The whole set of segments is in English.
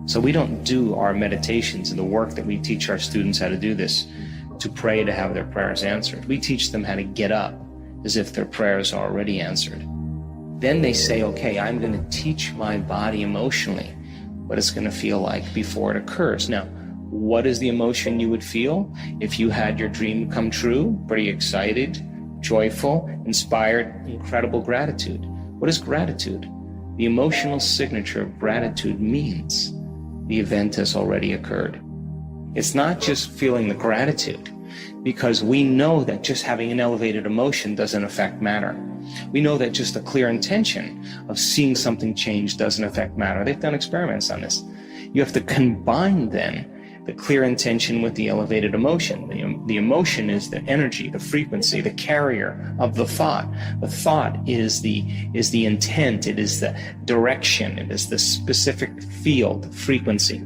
So we don't do our meditations and the work that we teach our students how to do this to pray to have their prayers answered. We teach them how to get up as if their prayers are already answered. Then they say, okay, I'm going to teach my body emotionally what it's going to feel like before it occurs. Now, what is the emotion you would feel if you had your dream come true? Pretty excited, joyful, inspired, incredible gratitude. What is gratitude? The emotional signature of gratitude means the event has already occurred. It's not just feeling the gratitude, because we know that just having an elevated emotion doesn't affect matter. We know that just a clear intention of seeing something change doesn't affect matter. They've done experiments on this. You have to combine then the clear intention with the elevated emotion. The emotion is the energy, the frequency, the carrier of the thought. The thought is the intent, it is the direction, it is the specific field, frequency.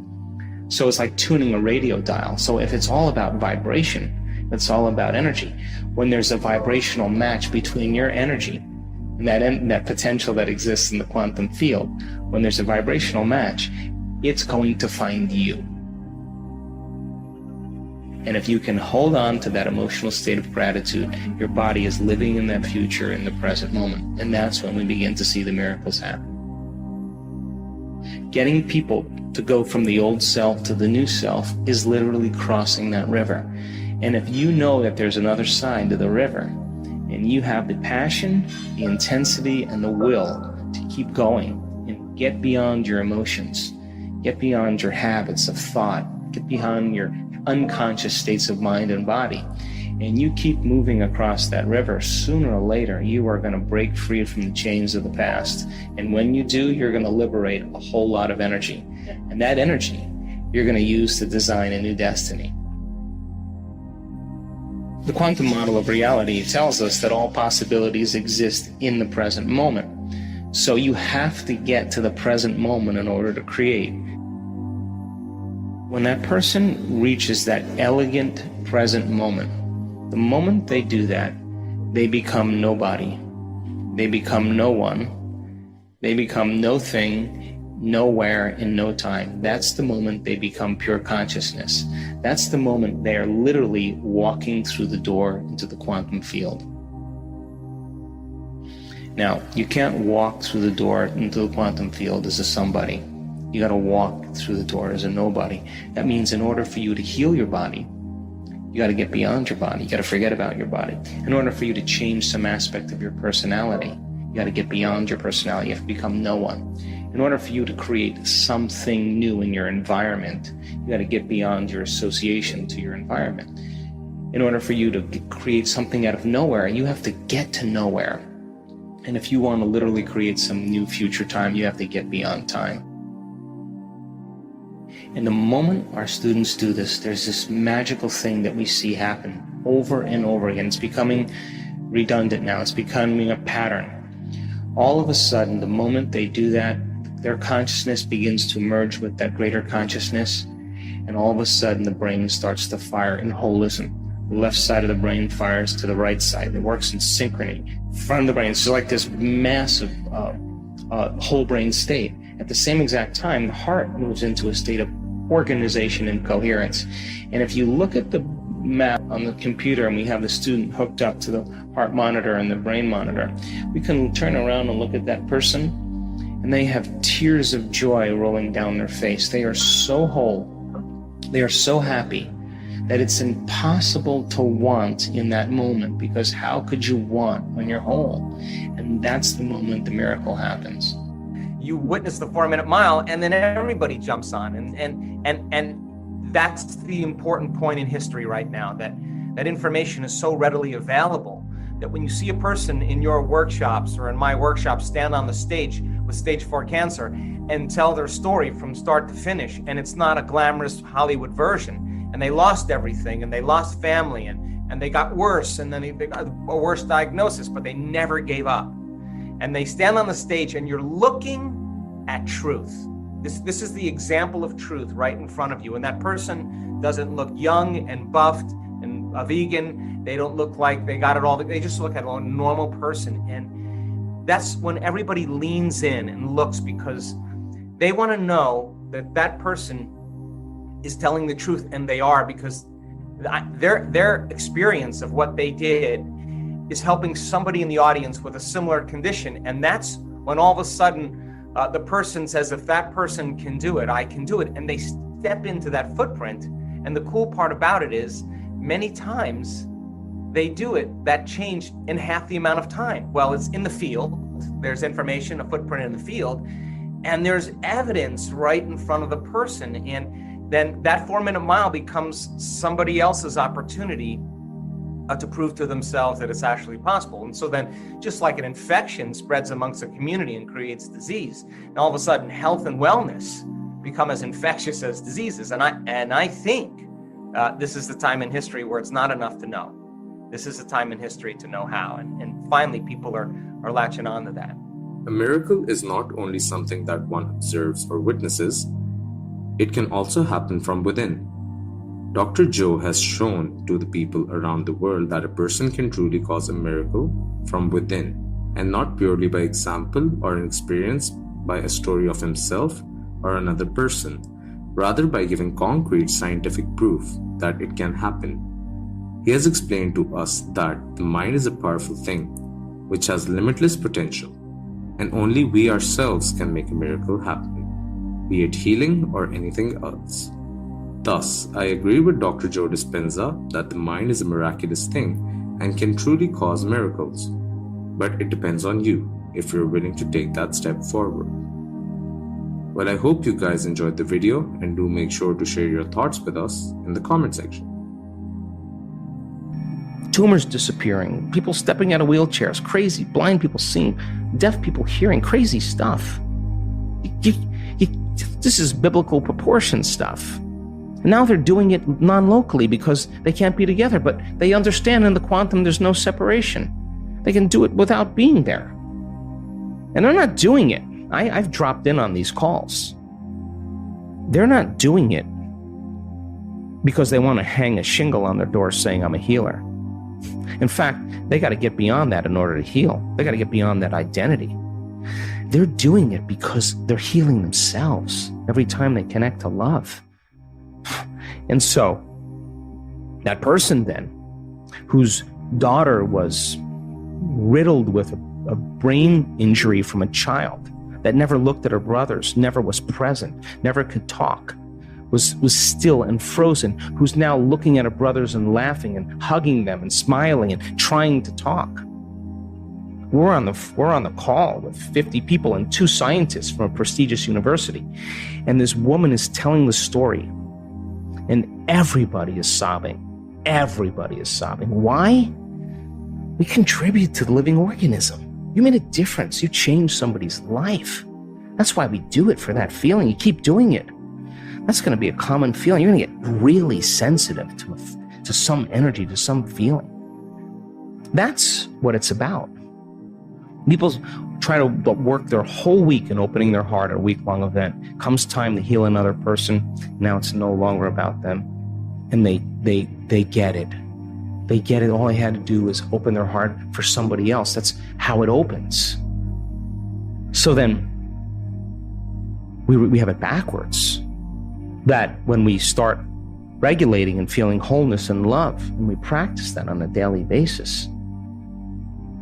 So it's like tuning a radio dial. So if it's all about vibration, it's all about energy. When there's a vibrational match between your energy and that potential that exists in the quantum field, when there's a vibrational match, it's going to find you. And if you can hold on to that emotional state of gratitude, your body is living in that future in the present moment. And that's when we begin to see the miracles happen. Getting people to go from the old self to the new self is literally crossing that river. And if you know that there's another side to the river, and you have the passion, the intensity, and the will to keep going and get beyond your emotions, get beyond your habits of thought, get beyond your unconscious states of mind and body, and you keep moving across that river, sooner or later you are going to break free from the chains of the past. And when you do, you're going to liberate a whole lot of energy. And that energy you're going to use to design a new destiny. The quantum model of reality tells us that all possibilities exist in the present moment. So you have to get to the present moment in order to create. When that person reaches that elegant present moment, the moment they do that, they become nobody. They become no one. They become no thing, nowhere, in no time. That's the moment they become pure consciousness. That's the moment they are literally walking through the door into the quantum field. Now, you can't walk through the door into the quantum field as a somebody. You got to walk through the door as a nobody. That means in order for you to heal your body, you got to get beyond your body. You got to forget about your body. In order for you to change some aspect of your personality, you got to get beyond your personality. You have to become no one. In order for you to create something new in your environment, you got to get beyond your association to your environment. In order for you to create something out of nowhere, you have to get to nowhere. And if you want to literally create some new future time, you have to get beyond time. And the moment our students do this, there's this magical thing that we see happen over and over again. It's becoming redundant now. It's becoming a pattern. All of a sudden, the moment they do that, their consciousness begins to merge with that greater consciousness, and all of a sudden the brain starts to fire in holism. The left side of the brain fires to the right side. It works in synchrony. Front of the brain, it's like this massive whole brain state. At the same exact time, the heart moves into a state of organization and coherence. And if you look at the map on the computer and we have the student hooked up to the heart monitor and the brain monitor, we can turn around and look at that person, and they have tears of joy rolling down their face. They are so whole. They are so happy that it's impossible to want in that moment, because how could you want when you're whole? And that's the moment the miracle happens. You witness the 4-minute mile, and then everybody jumps on, and that's the important point in history right now, that information is so readily available that when you see a person in your workshops or in my workshops stand on the stage with stage 4 cancer and tell their story from start to finish, and it's not a glamorous Hollywood version, and they lost everything, and they lost family, and they got worse, and then they got a worse diagnosis, but they never gave up. And they stand on the stage and you're looking at truth. This is the example of truth right in front of you. And that person doesn't look young and buffed and a vegan. They don't look like they got it all. They just look at a normal person. And that's when everybody leans in and looks, because they want to know that that person is telling the truth, and they are, because their experience of what they did is helping somebody in the audience with a similar condition. And that's when all of a sudden the person says, if that person can do it, I can do it. And they step into that footprint. And the cool part about it is many times they do it, that change, in half the amount of time. Well, it's in the field. There's information, a footprint in the field, and there's evidence right in front of the person. And then that 4-minute mile becomes somebody else's opportunity to prove to themselves that it's actually possible. And so then, just like an infection spreads amongst a community and creates disease, and all of a sudden health and wellness become as infectious as diseases. And I think this is the time in history where it's not enough to know. This is a time in history to know how. And finally, people are latching on to that. A miracle is not only something that one observes or witnesses, it can also happen from within. Dr. Joe has shown to the people around the world that a person can truly cause a miracle from within, and not purely by example or an experience by a story of himself or another person, rather by giving concrete scientific proof that it can happen. He has explained to us that the mind is a powerful thing, which has limitless potential, and only we ourselves can make a miracle happen, be it healing or anything else. Thus, I agree with Dr. Joe Dispenza that the mind is a miraculous thing and can truly cause miracles. But it depends on you if you're willing to take that step forward. Well, I hope you guys enjoyed the video, and do make sure to share your thoughts with us in the comment section. Tumors disappearing, people stepping out of wheelchairs, crazy, blind people seeing, deaf people hearing, crazy stuff. This is biblical proportion stuff. And now they're doing it non-locally because they can't be together, but they understand in the quantum there's no separation. They can do it without being there. And they're not doing it. I've dropped in on these calls. They're not doing it because they want to hang a shingle on their door saying I'm a healer. In fact, they got to get beyond that in order to heal. They got to get beyond that identity. They're doing it because they're healing themselves every time they connect to love. And so, that person then, whose daughter was riddled with a brain injury from a child, that never looked at her brothers, never was present, never could talk, was still and frozen, who's now looking at her brothers and laughing and hugging them and smiling and trying to talk. We're on the call with 50 people and 2 scientists from a prestigious university. And this woman is telling the story, and everybody is sobbing. Everybody is sobbing. Why? We contribute to the living organism. You made a difference. You changed somebody's life. That's why we do it, for that feeling. You keep doing it. That's going to be a common feeling. You're going to get really sensitive to some energy, to some feeling. That's what it's about. People try to work their whole week in opening their heart at a week-long event. Comes time to heal another person. Now it's no longer about them. And they get it. They get it. All they had to do was open their heart for somebody else. That's how it opens. So then we have it backwards. That when we start regulating and feeling wholeness and love, and we practice that on a daily basis,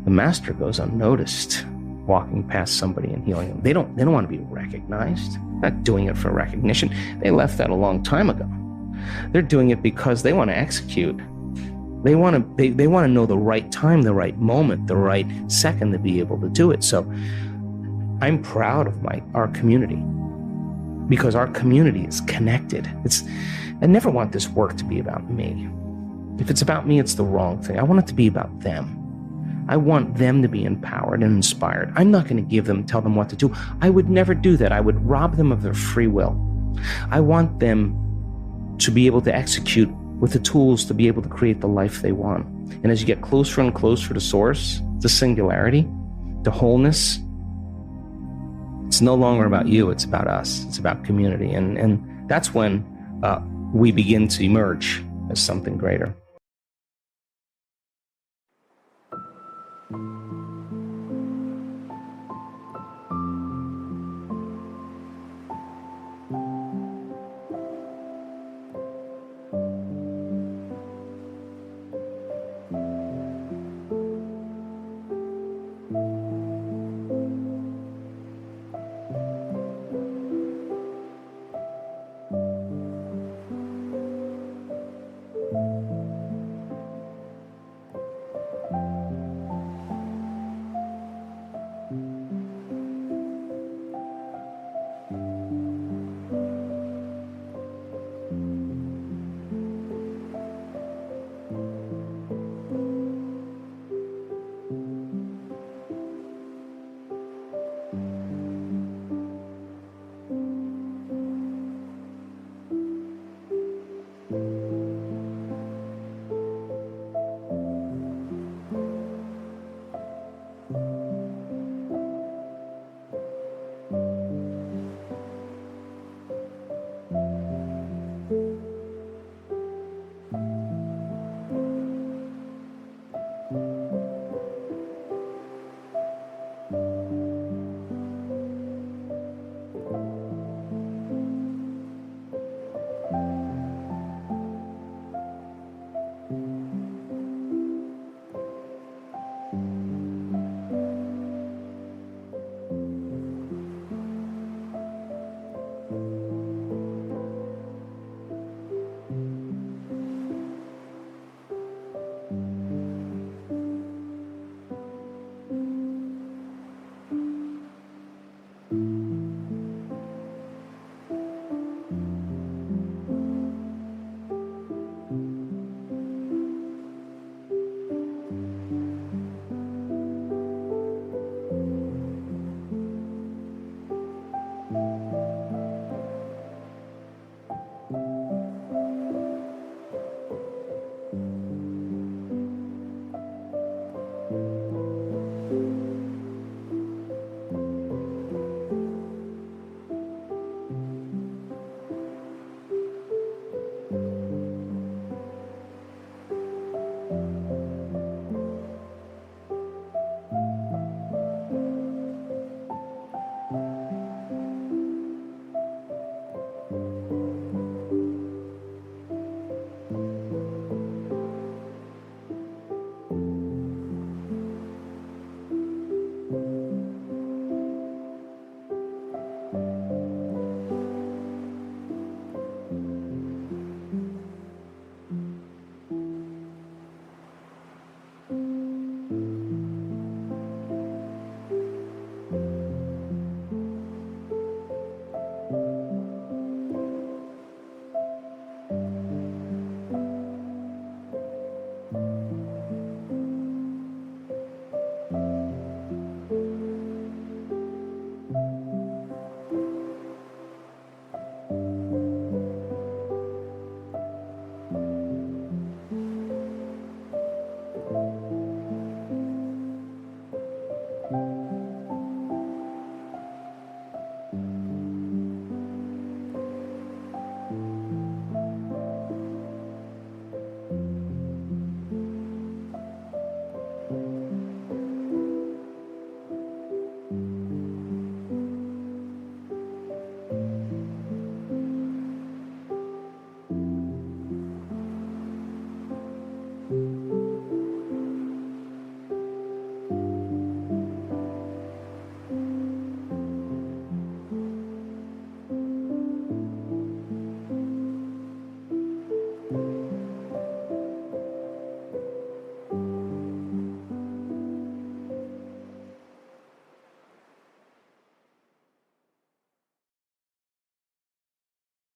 the master goes unnoticed, walking past somebody and healing them. They don't want to be recognized. They're not doing it for recognition. They left that a long time ago. They're doing it because they want to execute. They want to know the right time, the right moment, the right second to be able to do it. So I'm proud of our community, because our community is connected. I never want this work to be about me. If it's about me, it's the wrong thing. I want it to be about them. I want them to be empowered and inspired. I'm not going to tell them what to do. I would never do that. I would rob them of their free will. I want them to be able to execute with the tools to be able to create the life they want. And as you get closer and closer to source, to singularity, to wholeness, it's no longer about you, it's about us, it's about community. And that's when we begin to emerge as something greater.